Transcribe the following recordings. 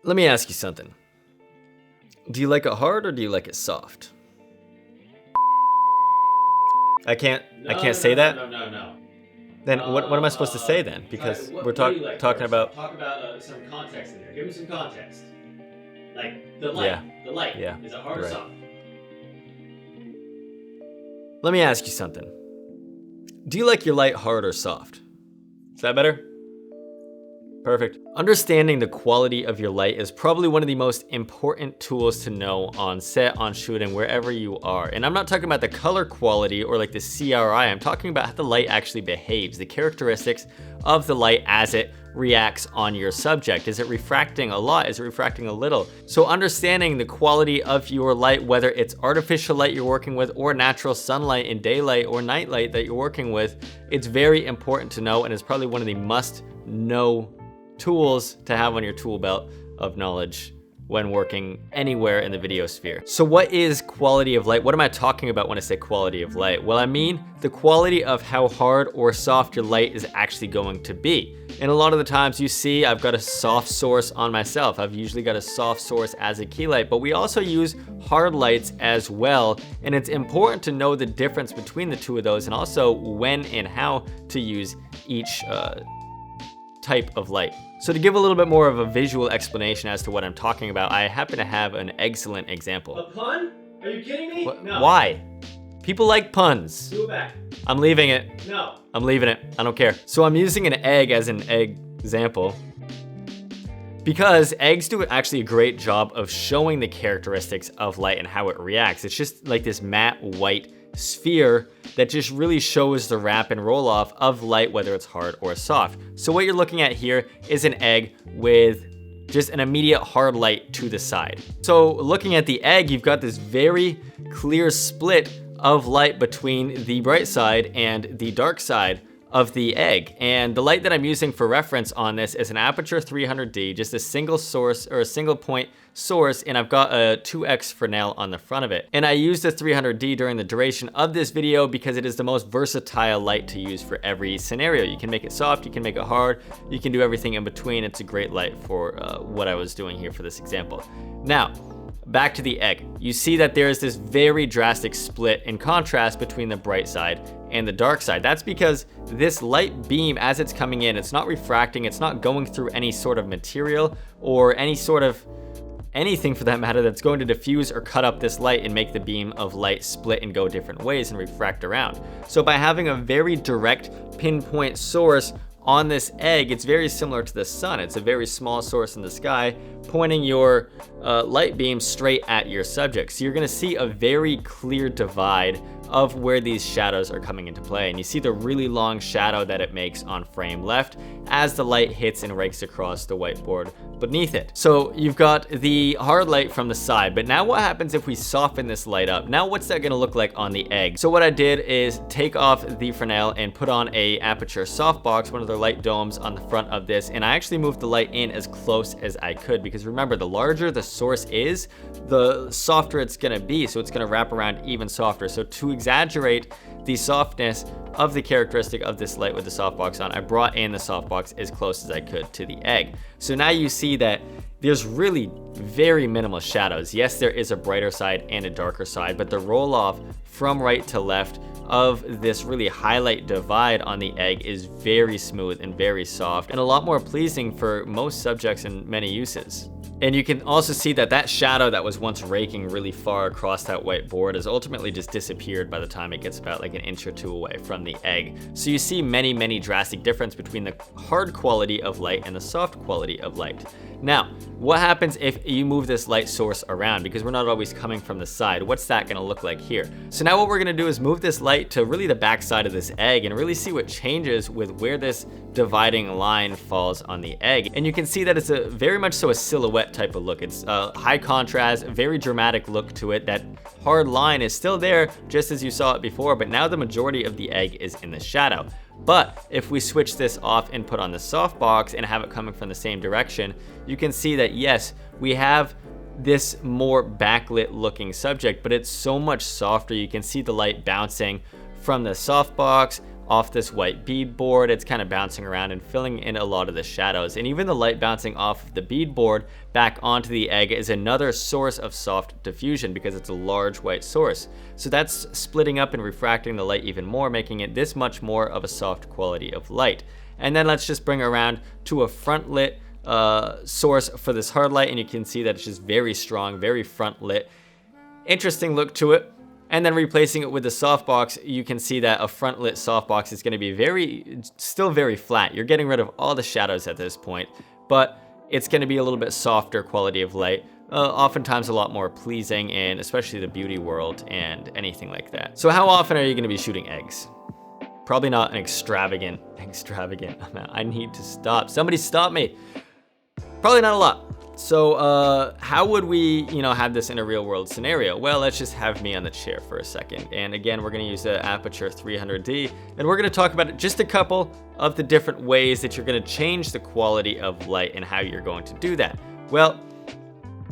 Let me ask you something. Do you like it hard or do you like it soft? I can't say that? No. Then what am I supposed to say then? Because we're talking about... Talk about some context in there. Give me some context. Like the light. Yeah. The light. Yeah. Is it hard or Right. soft? Let me ask you something. Do you like your light hard or soft? Is that better? Perfect. Understanding the quality of your light is probably one of the most important tools to know on set, on shooting, wherever you are. And I'm not talking about the color quality or like the CRI, I'm talking about how the light actually behaves, the characteristics of the light as it reacts on your subject. Is it refracting a lot? Is it refracting a little? So understanding the quality of your light, whether it's artificial light you're working with or natural sunlight in daylight or night light that you're working with, it's very important to know, and it's probably one of the must-know tools to have on your tool belt of knowledge when working anywhere in the video sphere. So what is quality of light? What am I talking about when I say quality of light? Well, I mean the quality of how hard or soft your light is actually going to be. And a lot of the times you see I've got a soft source on myself. I've usually got a soft source as a key light, but we also use hard lights as well. And it's important to know the difference between the two of those and also when and how to use each type of light. So to give a little bit more of a visual explanation as to what I'm talking about, I happen to have an excellent example. A pun? Are you kidding me? No. Why? People like puns. Do it back. I'm leaving it. No. I'm leaving it. I don't care. So I'm using an egg as an example because eggs do actually a great job of showing the characteristics of light and how it reacts. It's just like this matte white sphere that just really shows the wrap and roll off of light, whether it's hard or soft. So what you're looking at here is an egg with just an immediate hard light to the side. So looking at the egg, you've got this very clear split of light between the bright side and the dark side of the egg. And the light that I'm using for reference on this is an aperture 300D, just a single source or a single point source, and I've got a 2x Fresnel on the front of it. And I used the 300D during the duration of this video because it is the most versatile light to use for every scenario. You can make it soft, you can make it hard, you can do everything in between. It's a great light for what I was doing here for this example. Now, back to the egg. You see that there is this very drastic split in contrast between the bright side and the dark side. That's because this light beam, as it's coming in, it's not refracting, it's not going through any sort of material or any sort of anything for that matter that's going to diffuse or cut up this light and make the beam of light split and go different ways and refract around. So by having a very direct pinpoint source on this egg, it's very similar to the sun. It's a very small source in the sky pointing your light beam straight at your subject. So you're gonna see a very clear divide of where these shadows are coming into play. And you see the really long shadow that it makes on frame left as the light hits and rakes across the whiteboard beneath it. So you've got the hard light from the side, but now what happens if we soften this light up? Now what's that gonna look like on the egg? So what I did is take off the Fresnel and put on a aperture softbox, one of their light domes on the front of this, and I actually moved the light in as close as I could because remember, the larger the source is, the softer it's gonna be, so it's gonna wrap around even softer. So to exaggerate the softness of the characteristic of this light with the softbox on, I brought in the softbox as close as I could to the egg. So now you see that there's really very minimal shadows. Yes, there is a brighter side and a darker side, but the roll off from right to left of this really highlight divide on the egg is very smooth and very soft and a lot more pleasing for most subjects in many uses. And you can also see that that shadow that was once raking really far across that white board has ultimately just disappeared by the time it gets about like an inch or two away from the egg. So you see many drastic difference between the hard quality of light and the soft quality of light. Now, what happens if you move this light source around? Because we're not always coming from the side. What's that gonna look like here? So now what we're gonna do is move this light to really the back side of this egg and really see what changes with where this dividing line falls on the egg. And you can see that it's a very much so a silhouette type of look. It's a high contrast, very dramatic look to it. That hard line is still there just as you saw it before, but now the majority of the egg is in the shadow. But if we switch this off and put on the softbox and have it coming from the same direction, you can see that yes, we have this more backlit looking subject, but it's so much softer. You can see the light bouncing from the softbox off this white beadboard. It's kind of bouncing around and filling in a lot of the shadows. And even the light bouncing off of the beadboard back onto the egg is another source of soft diffusion because it's a large white source. So that's splitting up and refracting the light even more, making it this much more of a soft quality of light. And then let's just bring it around to a front lit source for this hard light, and you can see that it's just very strong, very front lit. Interesting look to it. And then replacing it with the softbox, you can see that a front lit softbox is going to be still very flat. You're getting rid of all the shadows at this point, but it's going to be a little bit softer quality of light, oftentimes a lot more pleasing in especially the beauty world and anything like that. So how often are you going to be shooting eggs? Probably not an extravagant amount. I need to stop. Somebody stop me. Probably not a lot. So how would we, have this in a real world scenario? Well, let's just have me on the chair for a second. And again, we're gonna use the Aperture 300D, and we're gonna talk about just a couple of the different ways that you're gonna change the quality of light and how you're going to do that. Well,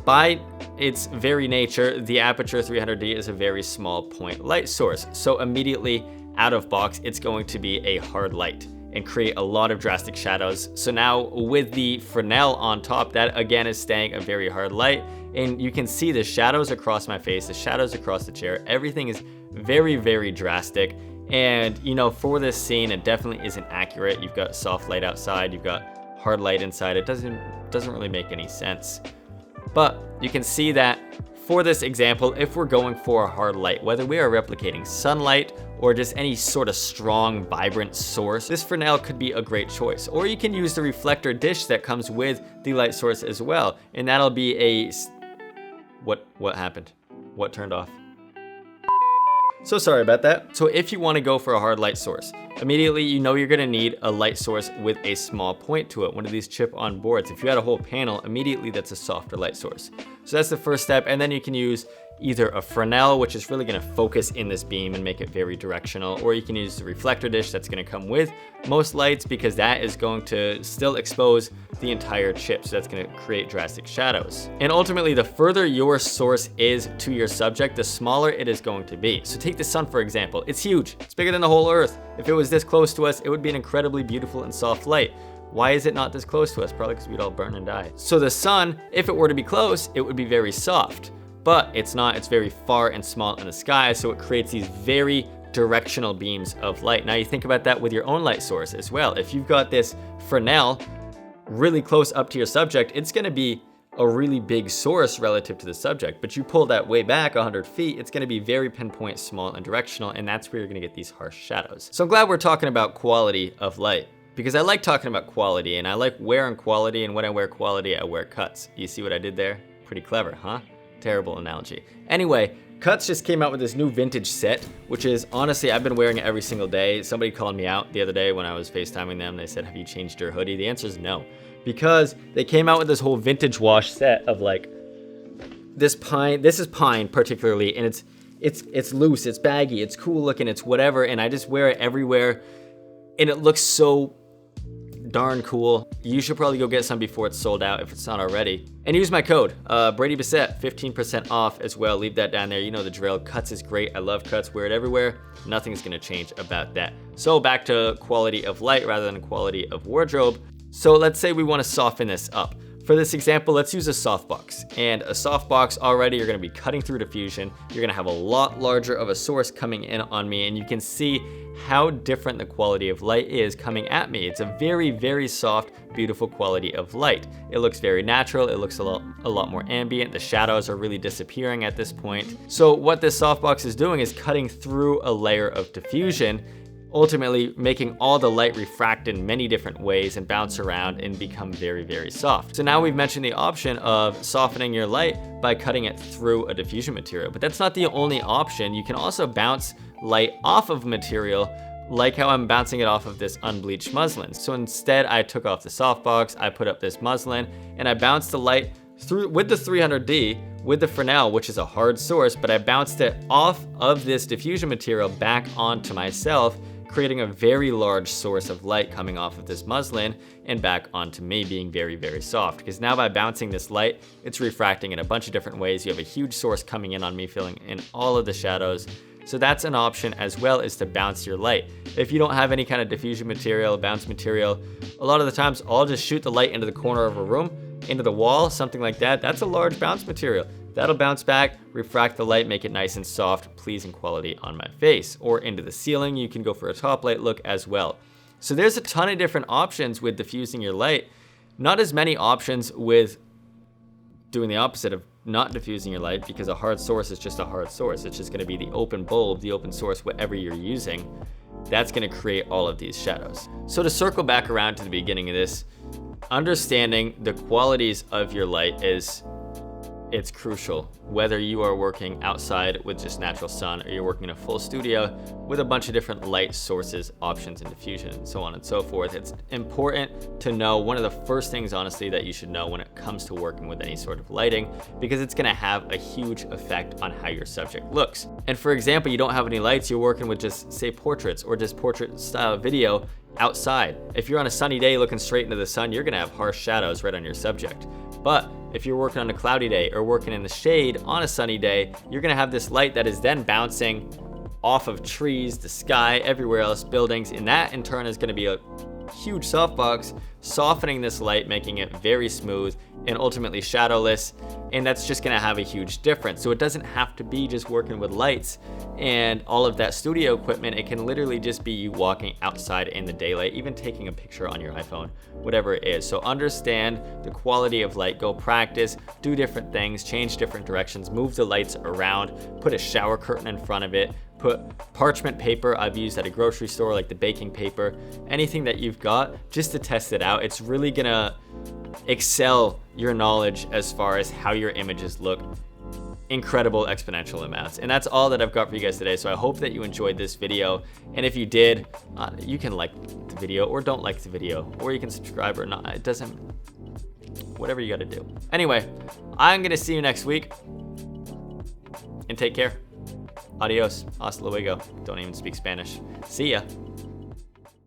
by its very nature, the Aperture 300D is a very small point light source. So immediately out of box, it's going to be a hard light and create a lot of drastic shadows. So now with the Fresnel on top, that again is staying a very hard light, and you can see the shadows across my face, the shadows across the chair, everything is very, very drastic. And for this scene, it definitely isn't accurate. You've got soft light outside, you've got hard light inside. It doesn't really make any sense. But you can see that for this example, if we're going for a hard light, whether we are replicating sunlight or just any sort of strong, vibrant source, this Fresnel could be a great choice. Or you can use the reflector dish that comes with the light source as well. And that'll be a... What happened? What turned off? So sorry about that. So if you want to go for a hard light source, immediately you're going to need a light source with a small point to it, one of these chip-on boards. If you had a whole panel, immediately that's a softer light source. So that's the first step, and then you can use either a Fresnel, which is really going to focus in this beam and make it very directional, or you can use the reflector dish that's going to come with most lights, because that is going to still expose the entire chip, so that's going to create drastic shadows. And ultimately, the further your source is to your subject, the smaller it is going to be. So take the sun, for example. It's huge. It's bigger than the whole Earth. If it was this close to us, it would be an incredibly beautiful and soft light. Why is it not this close to us? Probably because we'd all burn and die. So the sun, if it were to be close, it would be very soft. But it's not, it's very far and small in the sky, so it creates these very directional beams of light. Now you think about that with your own light source as well. If you've got this Fresnel really close up to your subject, it's gonna be a really big source relative to the subject, but you pull that way back 100 feet, it's gonna be very pinpoint, small, and directional, and that's where you're gonna get these harsh shadows. So I'm glad we're talking about quality of light, because I like talking about quality, and I like wearing quality, and when I wear quality, I wear cuts. You see what I did there? Pretty clever, huh? Terrible analogy. Anyway, Cuts just came out with this new vintage set, which is honestly, I've been wearing it every single day. Somebody called me out the other day when I was FaceTiming them. They said, have you changed your hoodie? The answer is no, because they came out with this whole vintage wash set of like this pine. This is pine particularly, and it's loose, it's baggy, it's cool looking, it's whatever, and I just wear it everywhere, and it looks so darn cool. You should probably go get some before it's sold out if it's not already. And use my code, Brady Bissett, 15% off as well. Leave that down there. You know the drill. Cuts is great. I love Cuts. Wear it everywhere. Nothing's gonna change about that. So back to quality of light rather than quality of wardrobe. So let's say we wanna soften this up. For this example, let's use a softbox. And a softbox already, you're gonna be cutting through diffusion. You're gonna have a lot larger of a source coming in on me, and you can see how different the quality of light is coming at me. It's a very, very soft, beautiful quality of light. It looks very natural. It looks a lot more ambient. The shadows are really disappearing at this point. So what this softbox is doing is cutting through a layer of diffusion, ultimately making all the light refract in many different ways and bounce around and become very, very soft. So now we've mentioned the option of softening your light by cutting it through a diffusion material, but that's not the only option. You can also bounce light off of material, like how I'm bouncing it off of this unbleached muslin. So instead I took off the softbox, I put up this muslin, and I bounced the light through with the 300D, with the Fresnel, which is a hard source, but I bounced it off of this diffusion material back onto myself, creating a very large source of light coming off of this muslin and back onto me, being very, very soft. Because now by bouncing this light, it's refracting in a bunch of different ways. You have a huge source coming in on me, filling in all of the shadows. So that's an option as well, is to bounce your light. If you don't have any kind of diffusion material, bounce material, a lot of the times I'll just shoot the light into the corner of a room, into the wall, something like that. That's a large bounce material. That'll bounce back, refract the light, make it nice and soft, pleasing quality on my face. Or into the ceiling, you can go for a top light look as well. So there's a ton of different options with diffusing your light. Not as many options with doing the opposite of not diffusing your light, because a hard source is just a hard source. It's just gonna be the open bulb, the open source, whatever you're using. That's gonna create all of these shadows. So to circle back around to the beginning of this, understanding the qualities of your light it's crucial, whether you are working outside with just natural sun or you're working in a full studio with a bunch of different light sources, options, and diffusion, and so on and so forth. It's important to know, one of the first things, honestly, that you should know when it comes to working with any sort of lighting, because it's gonna have a huge effect on how your subject looks. And for example, you don't have any lights, you're working with just, say, portraits or just portrait style video outside. If you're on a sunny day looking straight into the sun, you're gonna have harsh shadows right on your subject. But if you're working on a cloudy day or working in the shade on a sunny day, you're gonna have this light that is then bouncing off of trees, the sky, everywhere else, buildings, and that in turn is gonna be a huge softbox, softening this light, making it very smooth and ultimately shadowless, and that's just gonna have a huge difference. So it doesn't have to be just working with lights and all of that studio equipment. It can literally just be you walking outside in the daylight, even taking a picture on your iPhone, whatever it is. So understand the quality of light, go practice, do different things, change different directions, move the lights around, put a shower curtain in front of it, put parchment paper I've used at a grocery store, like the baking paper, anything that you've got, just to test it out. It's really gonna excel your knowledge as far as how your images look, incredible exponential amounts. And that's all that I've got for you guys today. So I hope that you enjoyed this video, and if you did, you can like the video or don't like the video, or you can subscribe or not. It doesn't, whatever you got to do. Anyway, I'm gonna see you next week, and take care. Adios, hasta luego. Don't even speak Spanish. See ya.